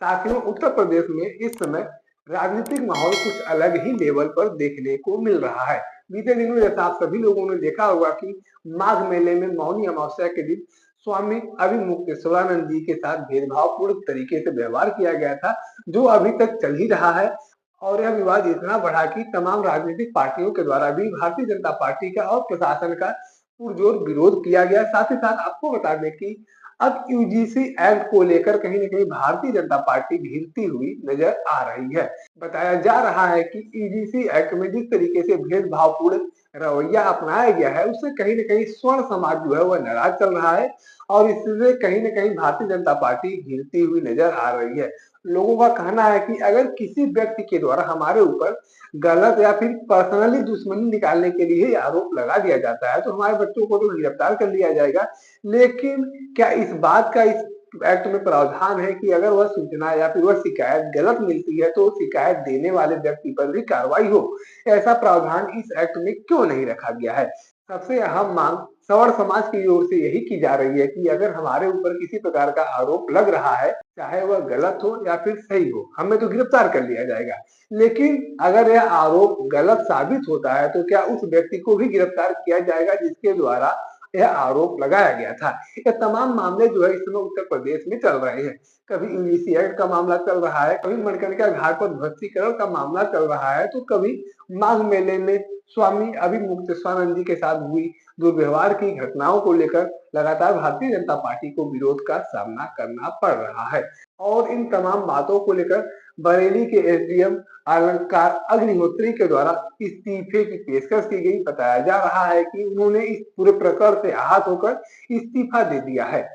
साथियों, उत्तर प्रदेश में इस समय राजनीतिक माहौल कुछ अलग ही लेवल पर देखने को मिल रहा है। बीते दिनों जैसा आप सभी लोगों ने देखा होगा कि माघ मेले में मौनी अमावस्या के दिन स्वामी अभिमुक्तेश्वरानंद जी के साथ भेदभावपूर्ण तरीके से व्यवहार किया गया था, जो अभी तक चल ही रहा है। और यह विवाद इतना बढ़ा कि तमाम राजनीतिक पार्टियों के द्वारा भी भारतीय जनता पार्टी का और प्रशासन का पुरजोर विरोध किया गया। साथ ही साथ आपको बता दें कि अब यूजीसी एक्ट को लेकर कहीं न कहीं भारतीय जनता पार्टी घिरती हुई नजर आ रही है। बताया जा रहा है कि यूजीसी एक्ट में जिस तरीके से भेदभावपूर्ण रवैया अपनाया गया है, उससे कहीं न कहीं स्वर्ण समाज जो है वह नाराज चल रहा है और इससे कहीं न कहीं भारतीय जनता पार्टी घिरती हुई नजर आ रही है। लोगों का कहना है कि अगर किसी व्यक्ति के द्वारा हमारे ऊपर गलत या फिर पर्सनली दुश्मनी निकालने के लिए आरोप लगा दिया जाता है, तो हमारे बच्चों को तो गिरफ्तार कर लिया जाएगा। लेकिन क्या इस बात का इस एक्ट में प्रावधान है कि अगर वह सूचना या फिर वह शिकायत गलत मिलती है तो शिकायत देने वाले व्यक्ति पर भी कार्रवाई हो? ऐसा प्रावधान इस एक्ट में क्यों नहीं रखा गया है? सबसे अहम मांग सवर्ण समाज की ओर से यही की जा रही है कि अगर हमारे ऊपर किसी प्रकार का आरोप लग रहा है, चाहे वह गलत हो या फिर सही हो, हमें तो गिरफ्तार कर लिया जाएगा। लेकिन अगर यह आरोप गलत साबित होता है तो क्या उस व्यक्ति को भी गिरफ्तार किया जाएगा जिसके द्वारा यह आरोप लगाया गया था? ये तमाम मामले जो है इस समय उत्तर प्रदेश में चल रहे हैं। कभी यूजीसी एक्ट का मामला चल रहा है, कभी मणिकर्णिका घाट पर ध्वस्तीकरण का मामला चल रहा है, तो कभी माघ मेले में स्वामी अभिमुक्तेश्वरानंद जी के साथ हुई दुर्व्यवहार की घटनाओं को लेकर लगातार भारतीय जनता पार्टी को विरोध का सामना करना पड़ रहा है। और इन तमाम बातों को लेकर बरेली के एसडीएम अलंकार अग्निहोत्री के द्वारा इस्तीफे की पेशकश की गई। बताया जा रहा है कि उन्होंने इस पूरे प्रकरण से आहत होकर इस्तीफा दे दिया है।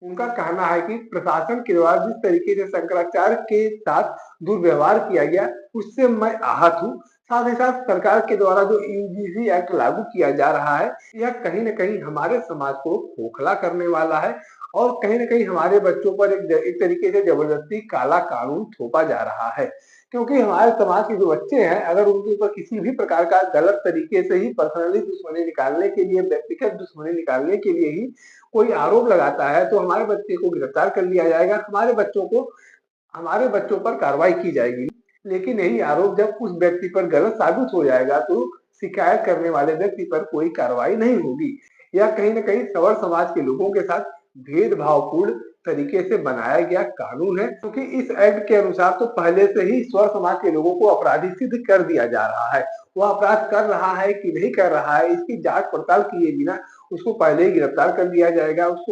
उनका कहना है कि प्रशासन के द्वारा जिस तरीके से शंकराचार्य के साथ दुर्व्यवहार किया गया, उससे मैं आहत हूँ। साथ ही साथ सरकार के द्वारा जो यूजीसी एक्ट लागू किया जा रहा है, यह कहीं न कहीं हमारे समाज को खोखला करने वाला है और कहीं न कहीं हमारे बच्चों पर एक तरीके से जबरदस्ती काला कानून थोपा जा रहा है। क्योंकि हमारे समाज के जो बच्चे हैं, अगर उनके ऊपर किसी भी प्रकार का गलत तरीके से ही पर्सनली दुश्मनी निकालने के लिए, व्यक्तिगत दुश्मनी निकालने के लिए ही कोई आरोप लगाता है, तो हमारे बच्चे को गिरफ्तार कर लिया जाएगा, हमारे बच्चों पर कार्रवाई की जाएगी। लेकिन यही आरोप जब उस व्यक्ति पर गलत साबित हो जाएगा, तो शिकायत करने वाले व्यक्ति पर कोई कार्रवाई नहीं होगी। यह कहीं न कहीं सवर्ण समाज के लोगों के साथ भेदभावपूर्ण तरीके से बनाया गया कानून है, क्योंकि इस एक्ट के अनुसार तो पहले से ही स्वर्ण समाज के लोगों को अपराधी सिद्ध कर दिया जा रहा है। वह अपराध कर रहा है कि नहीं कर रहा है, इसकी जांच पड़ताल किए बिना उसको पहले ही गिरफ्तार कर लिया जाएगा, उस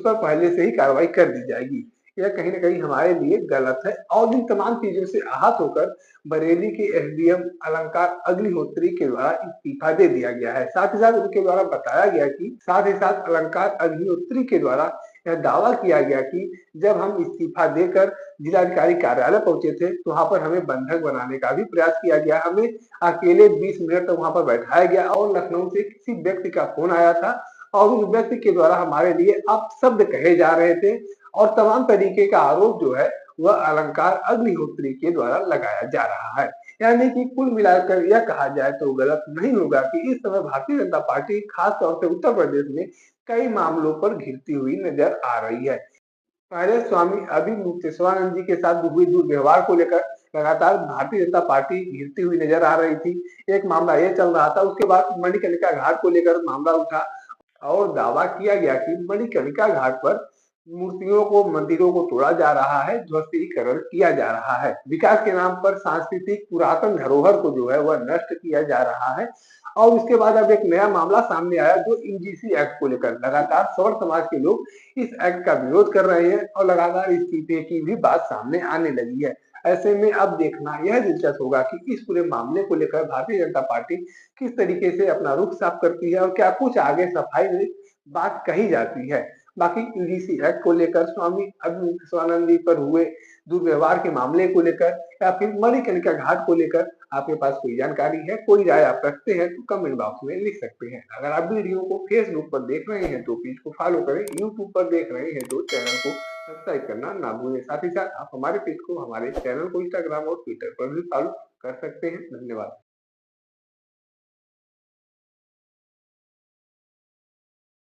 पर पहले से ही कार्रवाई कर दी जाएगी। यह कहीं न कहीं हमारे लिए गलत है और इन तमाम चीज़ों से आहत होकर बरेली के एसडीएम अलंकार अग्निहोत्री के द्वारा इस्तीफा दे दिया गया है। साथ ही साथ उनके द्वारा बताया गया कि साथ ही साथ अलंकार अग्निहोत्री के द्वारा यह दावा किया गया कि जब हम इस्तीफा देकर जिलाधिकारी कार्यालय पहुंचे थे, तो वहां पर हमें बंधक बनाने का भी प्रयास किया गया। हमें अकेले 20 मिनट तक वहां पर बैठाया गया और लखनऊ से किसी व्यक्ति का फोन आया था और उस व्यक्ति के द्वारा हमारे लिए अपशब्द कहे जा रहे थे और तमाम तरीके का आरोप जो है वह अलंकार अग्निहोत्री के द्वारा लगाया जा रहा है। यानी कि कुल मिलाकर यह कहा जाए तो गलत नहीं होगा कि इस समय भारतीय जनता पार्टी खास तौर से उत्तर प्रदेश में कई मामलों पर घिरती हुई नजर आ रही है। पहले स्वामी अभिमुक्तेश्वरानंद जी के साथ हुए दुर्व्यवहार को लेकर लगातार भारतीय जनता पार्टी घिरती हुई नजर आ रही थी। एक मामला ये चल रहा था, उसके बाद मणिकर्णिका घाट को लेकर मामला उठा और दावा किया गया कि मणिकर्णिका घाट पर मूर्तियों को, मंदिरों को तोड़ा जा रहा है, ध्वस्तीकरण किया जा रहा है। विकास के नाम पर सांस्कृतिक पुरातन धरोहर को जो है वह नष्ट किया जा रहा है। और उसके बाद अब एक नया मामला सामने आया जो यूजीसी एक्ट को लेकर लगातार सवर्ण समाज के लोग इस एक्ट का विरोध कर रहे हैं और लगातार इस्तीफे की भी बात सामने आने लगी है। ऐसे में अब देखना यह दिलचस्प होगा कि इस पूरे मामले को लेकर भारतीय जनता पार्टी किस तरीके से अपना रुख साफ करती है और क्या कुछ आगे सफाई में बात कही जाती है। बाकी यूजीसी एक्ट को लेकर, स्वामी अभिमुक्तेश्वरानंद जी पर हुए दुर्व्यवहार के मामले को लेकर या फिर मणिकर्णिका घाट को लेकर आपके पास कोई जानकारी है, कोई राय आप रखते हैं तो कमेंट बॉक्स में लिख सकते हैं। अगर आप वीडियो को फेसबुक पर देख रहे हैं तो पेज को फॉलो करें, यूट्यूब पर देख रहे हैं तो चैनल को सब्सक्राइब करना ना भूलें। साथ ही साथ आप हमारे पेज को, हमारे चैनल को इंस्टाग्राम और ट्विटर पर भी फॉलो कर सकते हैं। धन्यवाद।